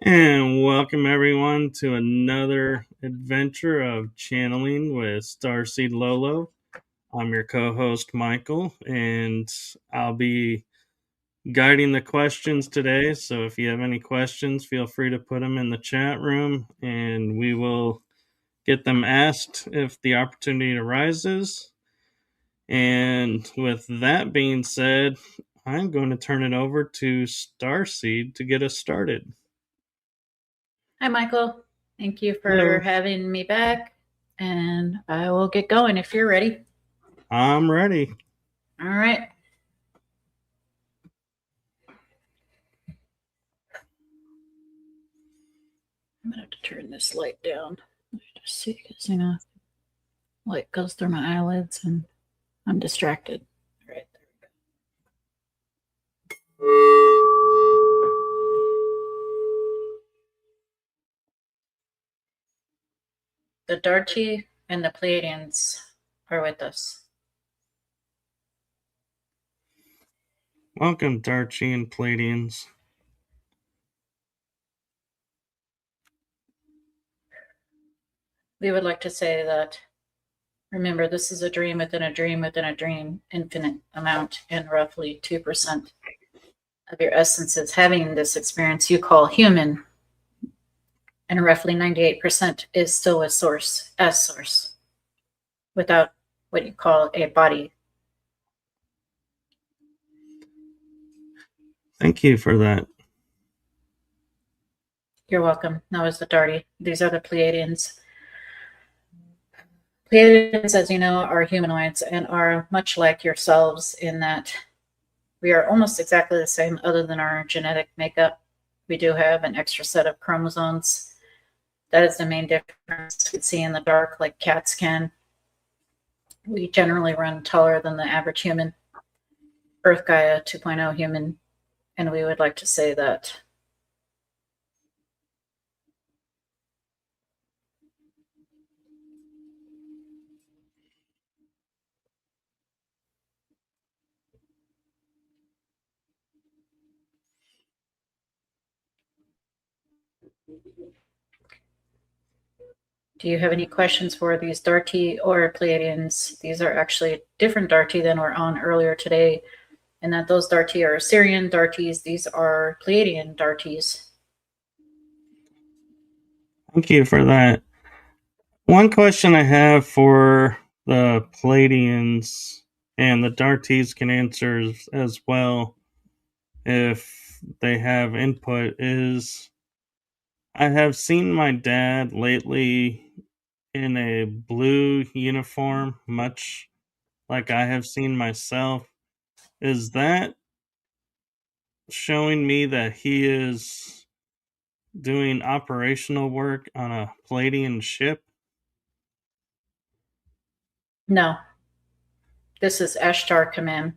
And welcome everyone to another adventure of channeling with Starseed Lolo. I'm your co-host Michael, and I'll be guiding the questions today. So if you have any questions, feel free to put them in the chat room, and we will get them asked if the opportunity arises. And with that being said, I'm going to turn it over to Starseed to get us started. Hi, Michael. Thank you for Hello. having me back, and I will get going if you're ready. I'm ready. All right. I'm going to have to turn this light down. Just see, because, light goes through my eyelids and I'm distracted. All right, there we go. The Darti and the Pleiadians are with us. Welcome, Darti and Pleiadians. We would like to say that, remember, this is a dream within a dream within a dream, infinite amount, and roughly 2% of your essence is having this experience you call human, and roughly 98% is still a source, as source, without what you call a body. Thank you for that. You're welcome. Now is the Darti. These are the Pleiadians. Pleiadians, as you know, are humanoids and are much like yourselves in that we are almost exactly the same other than our genetic makeup. We do have an extra set of chromosomes. That is the main difference. You can see in the dark like cats can. We generally run taller than the average human. Earth Gaia 2.0 human. And we would like to say that do you have any questions for these Darti or Pleiadians? These are actually different Darti than were on earlier today, and that those Darti are Assyrian Dartis. These are Pleiadian Dartis. Thank you for that. One question I have for the Pleiadians, and the Dartis can answer as well if they have input, is I have seen my dad lately in a blue uniform, much like I have seen myself. Is that showing me that he is doing operational work on a Pleiadian ship? No, this is Ashtar Command.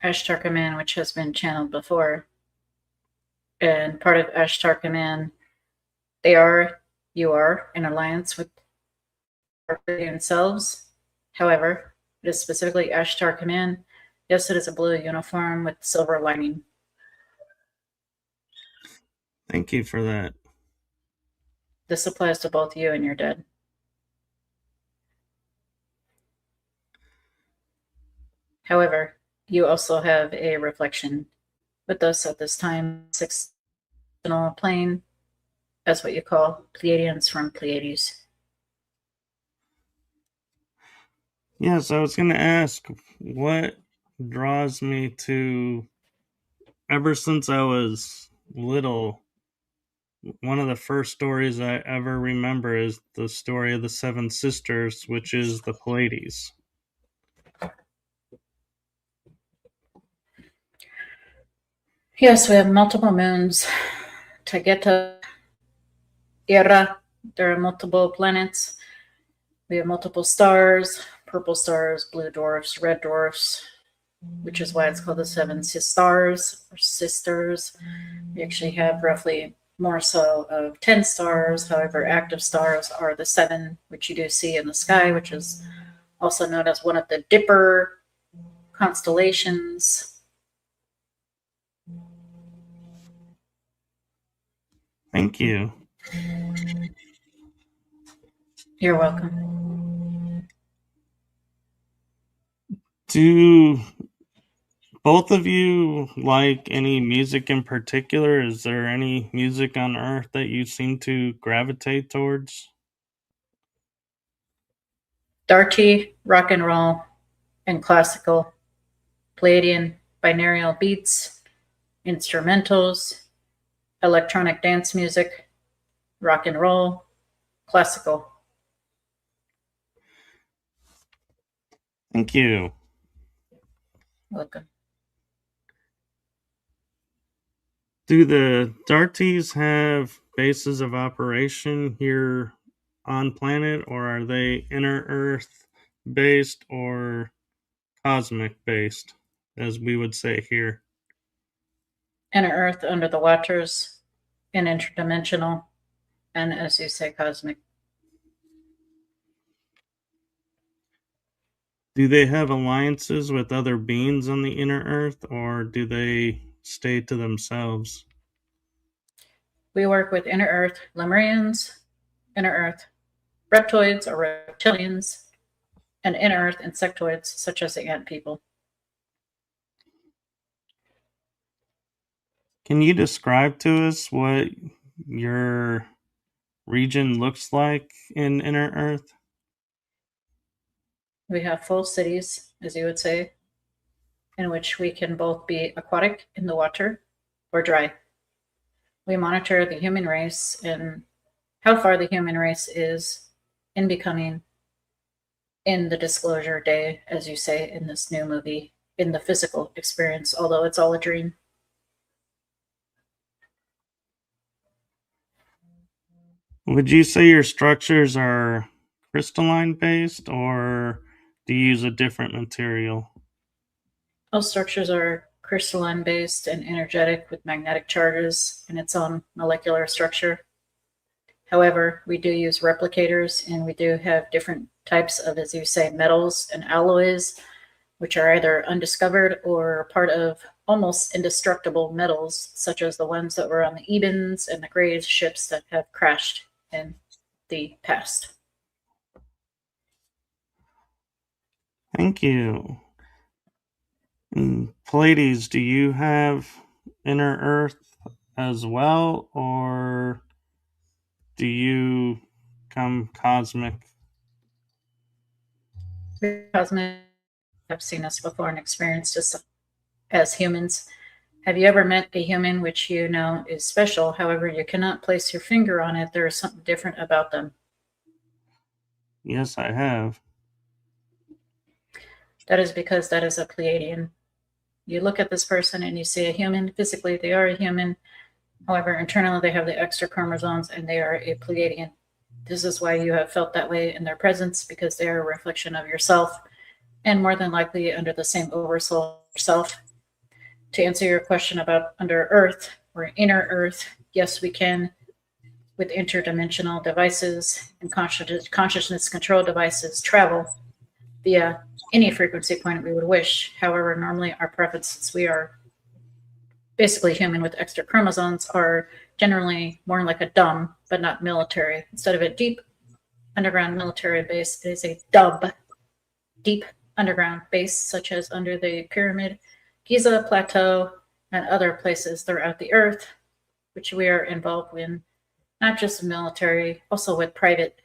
Ashtar Command, which has been channeled before. And part of Ashtar Command, you are in alliance with our Pleiadian selves. However, it is specifically Ashtar Command. Yes, it is a blue uniform with silver lining. Thank you for that. This applies to both you and your dad. However, you also have a reflection with us at this time, sixth dimensional plane, as what you call Pleiadians from Pleiades. Yes, I was going to ask what draws me to, ever since I was little, one of the first stories I ever remember is the story of the Seven Sisters, which is the Pleiades. Yes, we have multiple moons. Tageta, Era, there are multiple planets. We have multiple stars, purple stars, blue dwarfs, red dwarfs, which is why it's called the Seven Stars or Sisters. We actually have roughly more so of 10 stars. However, active stars are the 7, which you do see in the sky, which is also known as one of the Dipper constellations. Thank you. You're welcome. Do both of you like any music in particular? Is there any music on Earth that you seem to gravitate towards? Darti, rock and roll, and classical. Pleiadian, binaural beats, instrumentals, electronic dance music, rock and roll, classical. Thank you. Welcome. Do the Darties have bases of operation here on planet, or are they inner Earth based or cosmic based, as we would say here? Inner Earth, under the waters, and interdimensional, and as you say, cosmic. Do they have alliances with other beings on the inner Earth, or do they stay to themselves? We work with Inner Earth Lemurians, Inner Earth reptoids or reptilians, and Inner Earth insectoids such as the ant people. Can you describe to us what your region looks like in inner Earth? We have full cities, as you would say, in which we can both be aquatic in the water or dry. We monitor the human race and how far the human race is in becoming in the disclosure day, as you say in this new movie, in the physical experience, although it's all a dream. Would you say your structures are crystalline based, or do you use a different material? All structures are crystalline based and energetic with magnetic charges in its own molecular structure. However, we do use replicators and we do have different types of, as you say, metals and alloys, which are either undiscovered or part of almost indestructible metals, such as the ones that were on the Ebens and the Graves ships that have crashed in the past. Thank you. And Pleiades, do you have inner Earth as well, or do you come cosmic? Cosmic have seen us before and experienced us as humans. Have you ever met a human which you know is special? However, you cannot place your finger on it. There is something different about them. Yes, I have. That is because that is a Pleiadian. You look at this person and you see a human. Physically, they are a human. However, internally, they have the extra chromosomes and they are a Pleiadian. This is why you have felt that way in their presence, because they are a reflection of yourself and more than likely under the same oversoul yourself. To answer your question about under Earth or inner Earth, yes, we can with interdimensional devices and consciousness control devices travel via any frequency point we would wish. However, normally our preference, since we are basically human with extra chromosomes, are generally more like a dumb but not military. Instead of a deep underground military base, it is a deep underground base, such as under the pyramid, Giza Plateau, and other places throughout the earth, which we are involved in, not just military, also with private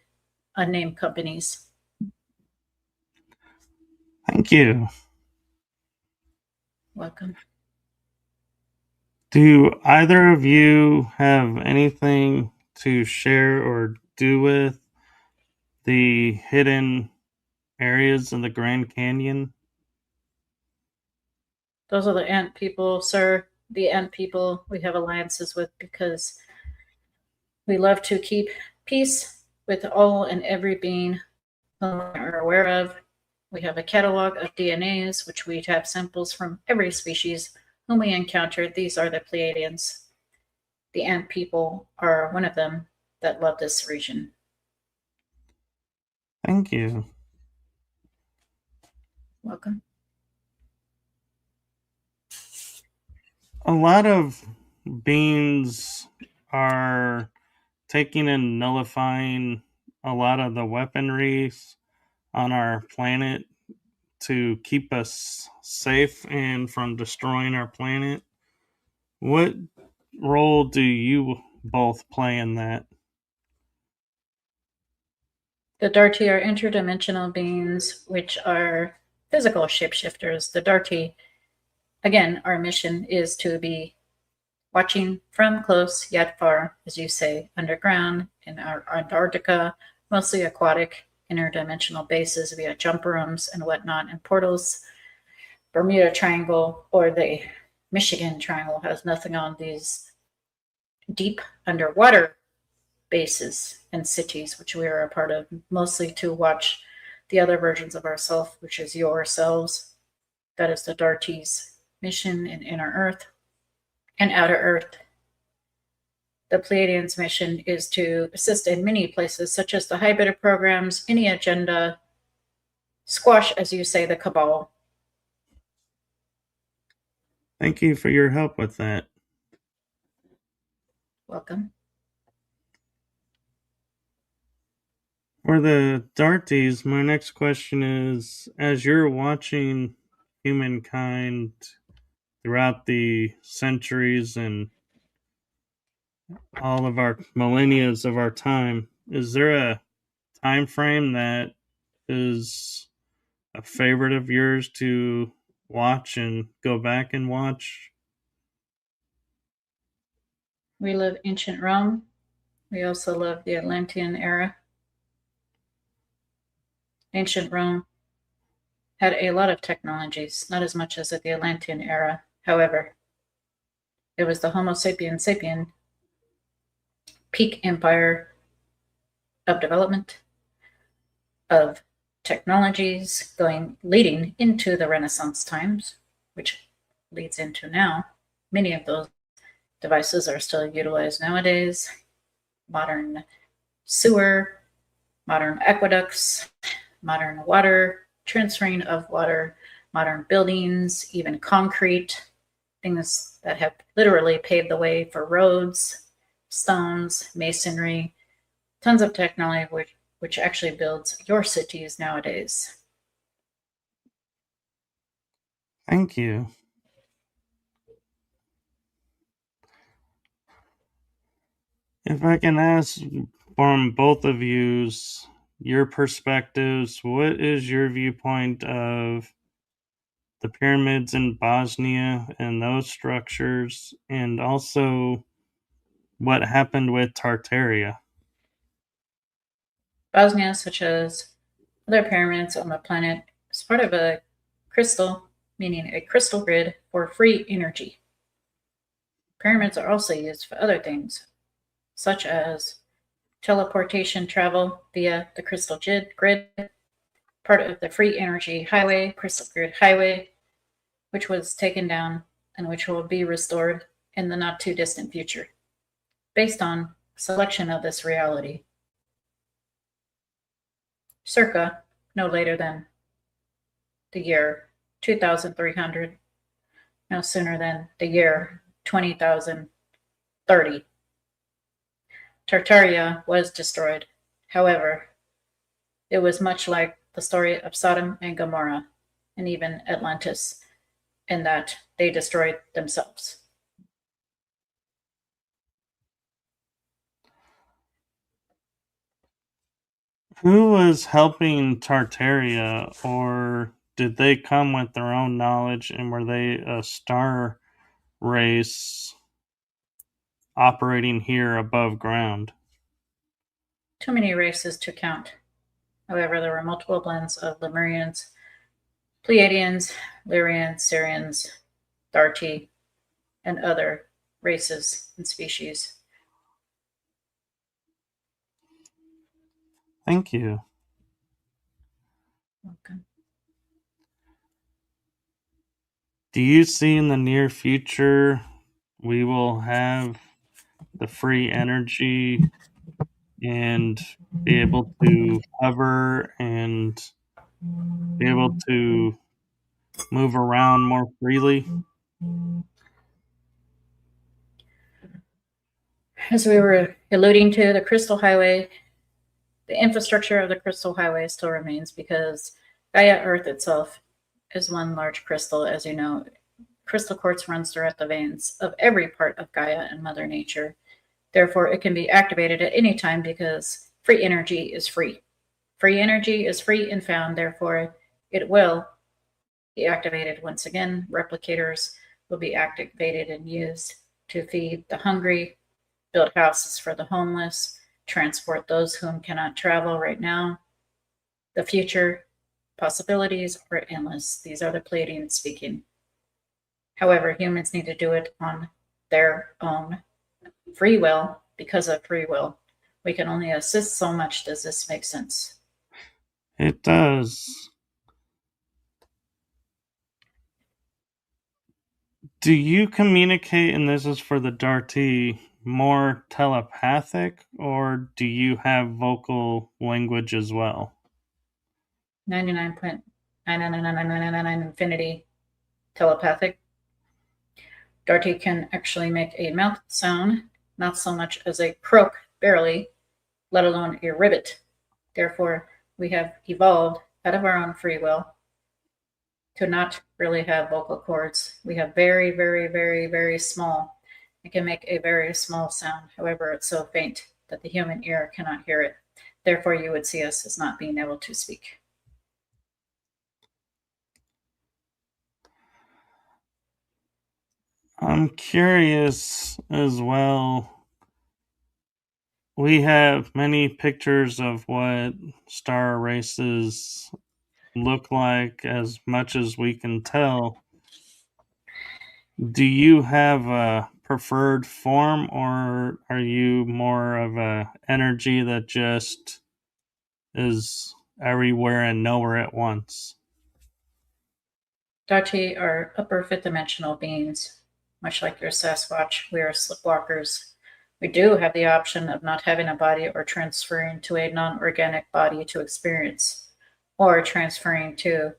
unnamed companies. Thank you. Welcome. Do either of you have anything to share or do with the hidden areas of the Grand Canyon? Those are the ant people, sir. The ant people we have alliances with because we love to keep peace with all and every being whom we are aware of. We have a catalog of DNAs, which we have samples from every species whom we encountered. These are the Pleiadians. The ant people are one of them that love this region. Thank you. Welcome. A lot of beings are taking and nullifying a lot of the weaponry on our planet to keep us safe and from destroying our planet. What role do you both play in that? The Darti are interdimensional beings, which are physical shapeshifters. The Darti, again, our mission is to be watching from close yet far, as you say, underground in our Antarctica, mostly aquatic, interdimensional bases via jump rooms and whatnot, and portals. Bermuda Triangle or the Michigan Triangle has nothing on these deep underwater bases and cities, which we are a part of, mostly to watch the other versions of ourselves, which is yourselves. That is the Darty's mission in Inner Earth and Outer Earth. The Pleiadians' mission is to assist in many places, such as the hybrid programs, any agenda, squash, as you say, the cabal. Thank you for your help with that. Welcome. For the Darties, my next question is, as you're watching humankind throughout the centuries and all of our millennia of our time, is there a time frame that is a favorite of yours to watch and go back and watch? We love ancient Rome. We also love the Atlantean era. Ancient Rome had a lot of technologies, not as much as at the Atlantean era. However, it was the Homo sapien peak empire of development, of technologies leading into the Renaissance times, which leads into now. Many of those devices are still utilized nowadays. Modern sewer, modern aqueducts, modern water, transferring of water, modern buildings, even concrete, things that have literally paved the way for roads, stones, masonry, tons of technology which actually builds your cities nowadays. Thank you. If I can ask from both of yous your perspectives, what is your viewpoint of the pyramids in Bosnia and those structures, and also what happened with Tartaria? Bosnia, such as other pyramids on the planet, is part of a crystal, meaning a crystal grid for free energy. Pyramids are also used for other things, such as teleportation travel via the crystal grid, part of the free energy highway, crystal grid highway, which was taken down and which will be restored in the not too distant future, based on selection of this reality. Circa no later than the year 2300, no sooner than the year 20,030. Tartaria was destroyed. However, it was much like the story of Sodom and Gomorrah, and even Atlantis, in that they destroyed themselves. Who was helping Tartaria, or did they come with their own knowledge, and were they a star race operating here above ground? Too many races to count. However, there were multiple blends of Lemurians, Pleiadians, Lyrians, Syrians, Darti, and other races and species. Thank you. Okay. Do you see in the near future we will have the free energy and be able to hover and be able to move around more freely? As we were alluding to, the Crystal Highway, the infrastructure of the Crystal Highway still remains because Gaia Earth itself is one large crystal. As you know, crystal quartz runs throughout the veins of every part of Gaia and Mother Nature. Therefore, it can be activated at any time because free energy is free. Free energy is free and found, therefore, it will be activated once again. Replicators will be activated and used to feed the hungry, build houses for the homeless, transport those whom cannot travel right now. The future possibilities are endless. These are the Pleiadians speaking. However, humans need to do it on their own free will. Because of free will, we can only assist so much. Does this make sense? It does. Do you communicate, and this is for the Darti, more telepathic, or do you have vocal language as well? 99.99999 infinity telepathic. Darti can actually make a mouth sound, not so much as a croak, barely, let alone a ribbit. Therefore, we have evolved out of our own free will to not really have vocal cords. We have very, very, very, very small. It can make a very small sound. However, it's so faint that the human ear cannot hear it. Therefore, you would see us as not being able to speak. I'm curious as well. We have many pictures of what star races look like, as much as we can tell. Do you have a preferred form, or are you more of a energy that just is everywhere and nowhere at once? Darti are upper fifth dimensional beings. Much like your Sasquatch, we are sleepwalkers. We do have the option of not having a body or transferring to a non-organic body to experience, or transferring to,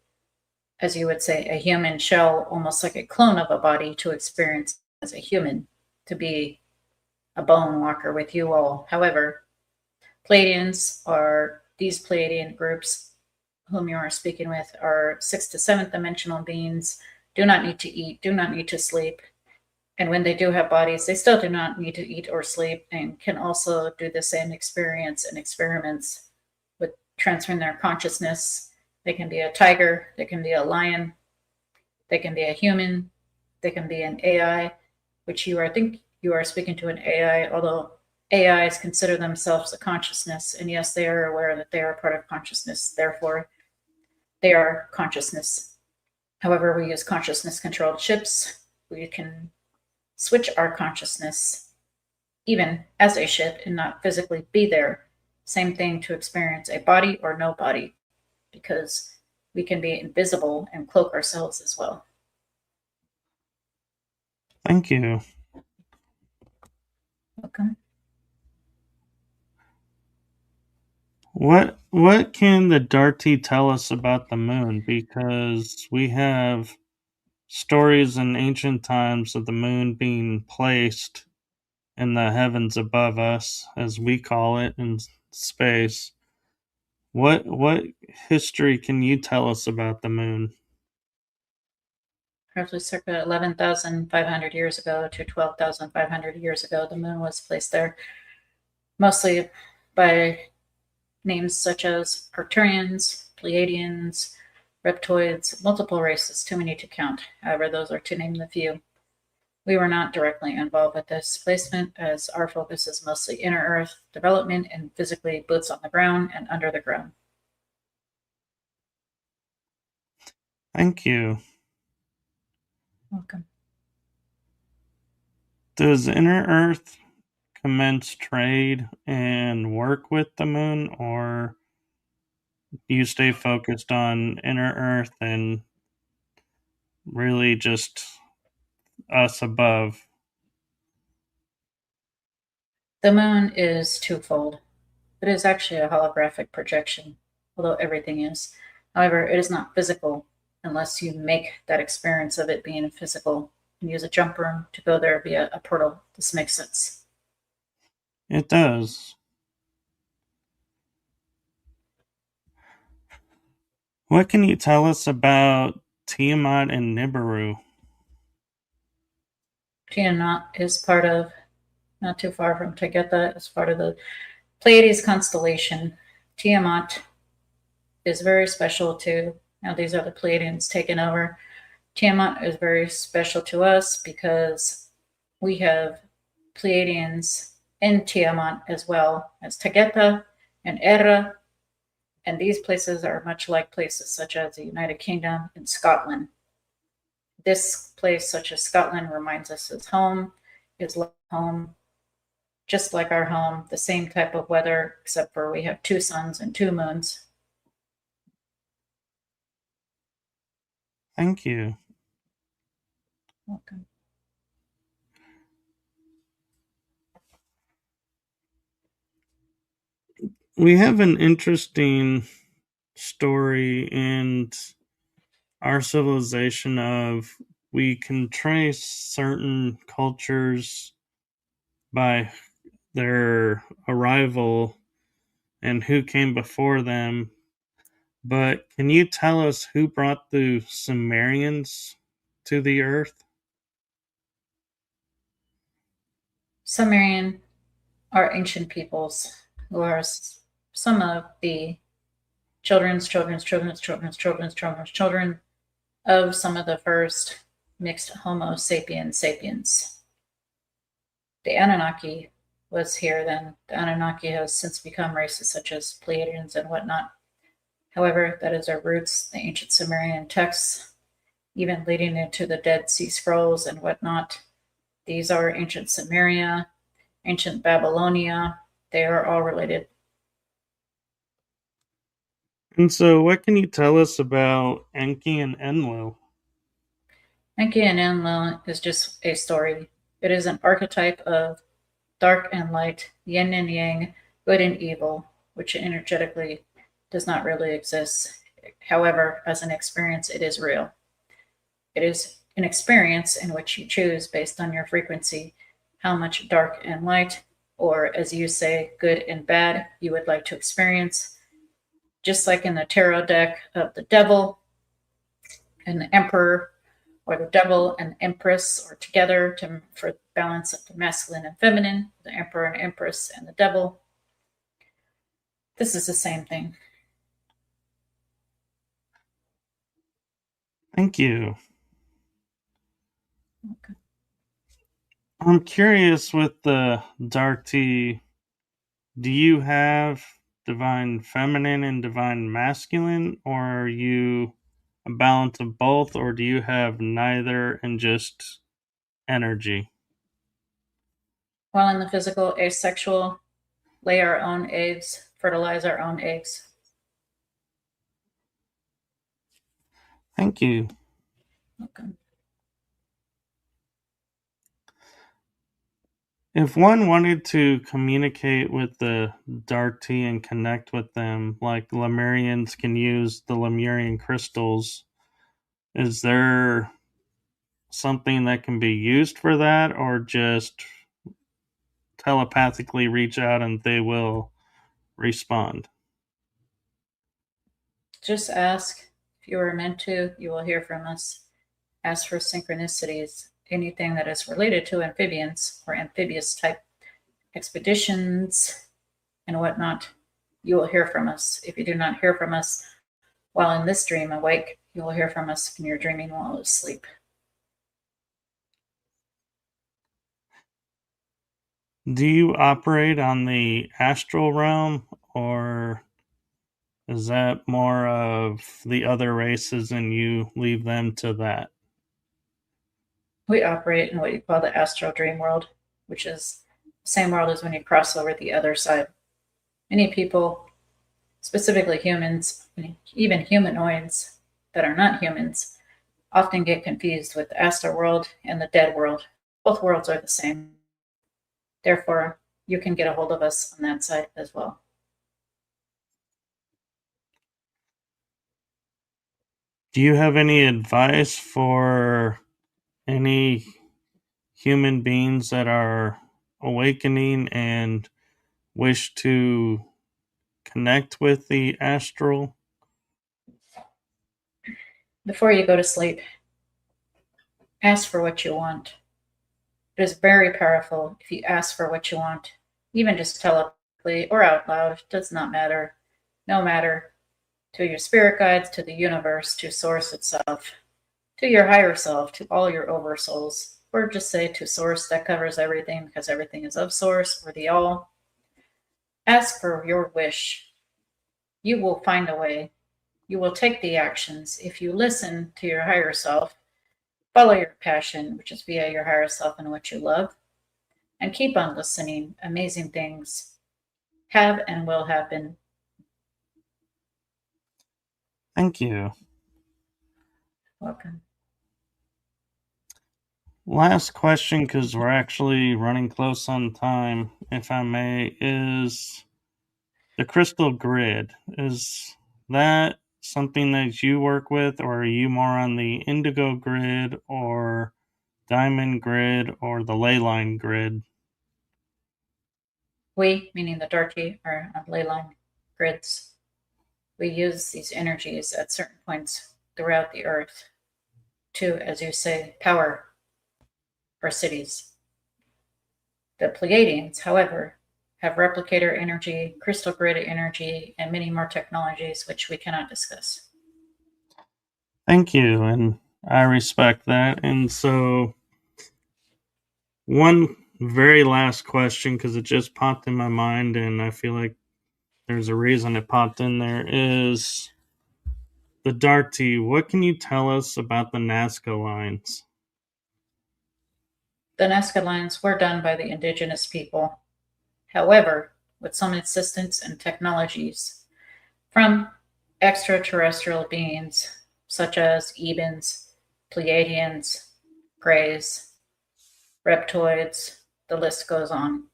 as you would say, a human shell, almost like a clone of a body to experience as a human, to be a bone walker with you all. However, Pleiadians are these Pleiadian groups whom you are speaking with are sixth to seventh dimensional beings, do not need to eat, do not need to sleep. And when they do have bodies, they still do not need to eat or sleep and can also do the same experience and experiments with transferring their consciousness. They can be a tiger, they can be a lion, they can be a human, they can be an AI, which I think you are speaking to an AI, although AIs consider themselves a consciousness. And yes, they are aware that they are part of consciousness. Therefore, they are consciousness. However, we use consciousness-controlled ships. We can switch our consciousness even as a ship and not physically be there. Same thing to experience a body or no body, because we can be invisible and cloak ourselves as well. Thank you. Okay. What can the Darti tell us about the moon? Because we have stories in ancient times of the moon being placed in the heavens above us, as we call it, in space. What history can you tell us about the moon? Roughly circa 11,500 years ago to 12,500 years ago, the moon was placed there, mostly by names such as Arcturians, Pleiadians, Reptoids, multiple races, too many to count. However, those are to name the few. We were not directly involved with this placement, as our focus is mostly inner Earth development and physically boots on the ground and under the ground. Thank you. Welcome. Does inner Earth commence trade and work with the moon, or do you stay focused on inner Earth and really just us above? The moon is twofold. It is actually a holographic projection, although everything is. However, it is not physical unless you make that experience of it being physical and use a jump room to go there via a portal. This makes sense. It does. What can you tell us about Tiamat and Nibiru? Tiamat is part of, not too far from Tagetha, is part of the Pleiades constellation. Tiamat is very special to, now these are the Pleiadians taking over. Tiamat is very special to us because we have Pleiadians in Tiamat as well as Tagetha and Era, and these places are much like places such as the United Kingdom and Scotland. This place, such as Scotland, reminds us of home, is like home, just like our home, the same type of weather, except for we have 2 suns and 2 moons. Thank you. Welcome. We have an interesting story in our civilization of we can trace certain cultures by their arrival and who came before them. But can you tell us who brought the Sumerians to the earth? Sumerian are ancient peoples who are some of the children of some of the first mixed Homo sapiens sapiens. The Anunnaki was here then. The Anunnaki has since become races such as Pleiadians and whatnot. However, that is our roots, the ancient Sumerian texts, even leading into the Dead Sea Scrolls and whatnot. These are ancient Sumeria, ancient Babylonia. They are all related. And so, what can you tell us about Enki and Enlil? Enki and Enlil is just a story. It is an archetype of dark and light, yin and yang, good and evil, which energetically does not really exist. However, as an experience, it is real. It is an experience in which you choose based on your frequency how much dark and light, or as you say, good and bad, you would like to experience. Just like in the tarot deck of the devil and the emperor, or the devil and empress are together for balance of the masculine and feminine, the emperor and empress and the devil. This is the same thing. Thank you. Okay. I'm curious with the Darti, do you have divine feminine and divine masculine, or are you a balance of both, or do you have neither and just energy? While in the physical, asexual, lay our own eggs, fertilize our own eggs. Thank you. Okay. If one wanted to communicate with the Darti and connect with them, like Lemurians can use the Lemurian crystals, is there something that can be used for that, or just telepathically reach out and they will respond? Just ask. If you are meant to, you will hear from us. Ask for synchronicities, anything that is related to amphibians or amphibious type expeditions and whatnot. You will hear from us. If you do not hear from us while in this dream awake, you will hear from us when you're dreaming while asleep. Do you operate on the astral realm, or is that more of the other races and you leave them to that? We operate in what you call the astral dream world, which is the same world as when you cross over the other side. Many people, specifically humans, even humanoids that are not humans, often get confused with the astral world and the dead world. Both worlds are the same. Therefore, you can get a hold of us on that side as well. Do you have any advice for any human beings that are awakening and wish to connect with the astral? Before you go to sleep, ask for what you want. It is very powerful if you ask for what you want, even just telepathically or out loud. It does not matter. No matter to your spirit guides, to the universe, to source itself, to your higher self, to all your oversouls, or just say to source. That covers everything because everything is of source or the all. Ask for your wish. You will find a way. You will take the actions if you listen to your higher self, follow your passion, which is via your higher self and what you love, and keep on listening. Amazing things have and will happen. Thank you. Welcome. Last question, because we're actually running close on time, if I may, is the crystal grid. Is that something that you work with, or are you more on the indigo grid or diamond grid or the ley line grid? We, meaning the Darti, are on ley line grids. We use these energies at certain points throughout the earth to, as you say, power our cities. The Pleiadians, however, have replicator energy, crystal grid energy, and many more technologies which we cannot discuss. Thank you, and I respect that. And so, one very last question, because it just popped in my mind, and I feel like there's a reason it popped in there, is the Darti. What can you tell us about the Nazca lines? The Nazca lines were done by the indigenous people. However, with some assistance and technologies from extraterrestrial beings such as Ebens, Pleiadians, Greys, Reptoids, the list goes on.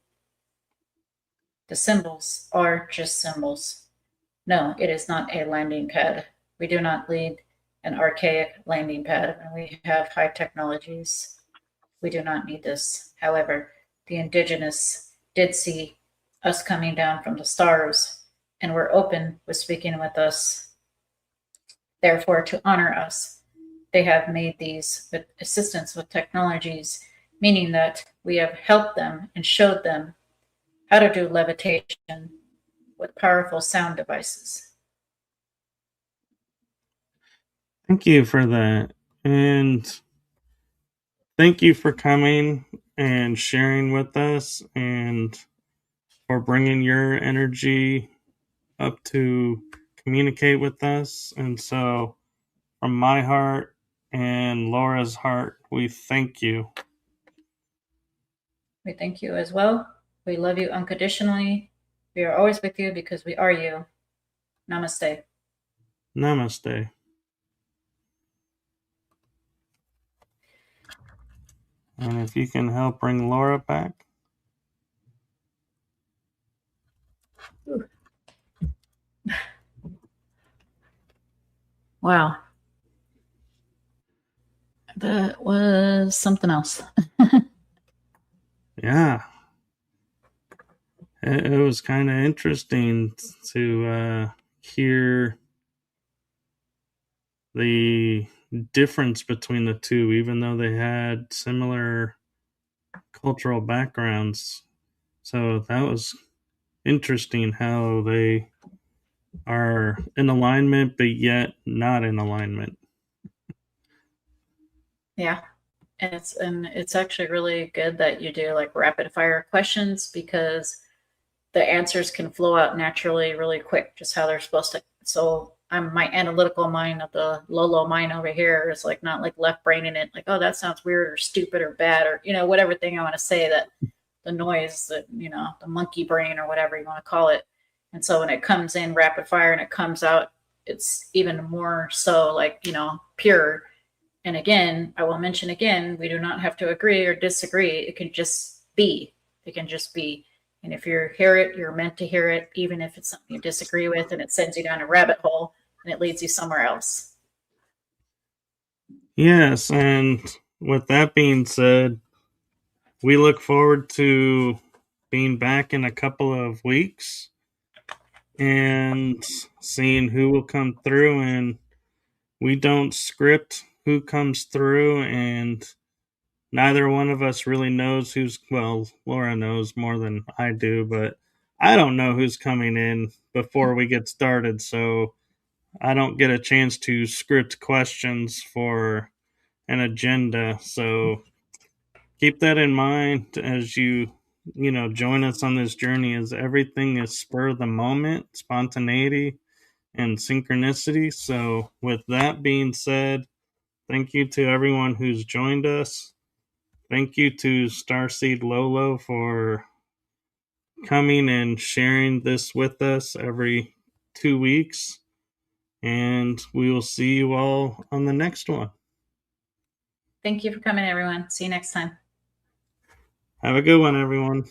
The symbols are just symbols. No, it is not a landing pad. We do not lead an archaic landing pad when we have high technologies. We do not need this. However, the indigenous did see us coming down from the stars and were open with speaking with us. Therefore, to honor us, they have made these with assistance with technologies, meaning that we have helped them and showed them how to do levitation with powerful sound devices. Thank you for that. And thank you for coming and sharing with us and for bringing your energy up to communicate with us. And so, from my heart and Laura's heart, we thank you. We thank you as well. We love you unconditionally. We are always with you because we are you. Namaste. Namaste. And if you can help bring Laura back. Ooh. Wow. That was something else. Yeah. It was kind of interesting to hear the difference between the two, even though they had similar cultural backgrounds. So that was interesting how they are in alignment, but yet not in alignment. Yeah. And it's actually really good that you do like rapid fire questions because the answers can flow out naturally really quick, just how they're supposed to. So my analytical mind of the Lolo mind over here is like not like left braining it, like, oh, that sounds weird or stupid or bad or, whatever thing I want to say, that the noise, that, the monkey brain or whatever you want to call it. And so when it comes in rapid fire and it comes out, it's even more so like, pure. And again, I will mention again, we do not have to agree or disagree. It can just be. It can just be. And if you hear it, you're meant to hear it, even if it's something you disagree with and it sends you down a rabbit hole and it leads you somewhere else. Yes, and with that being said, we look forward to being back in a couple of weeks and seeing who will come through. And we don't script who comes through, and neither one of us really knows well, Laura knows more than I do, but I don't know who's coming in before we get started, so I don't get a chance to script questions for an agenda. So keep that in mind as you join us on this journey, as everything is spur of the moment, spontaneity, and synchronicity. So with that being said, thank you to everyone who's joined us. Thank you to Starseed Lolo for coming and sharing this with us every 2 weeks. And we will see you all on the next one. Thank you for coming, everyone. See you next time. Have a good one, everyone.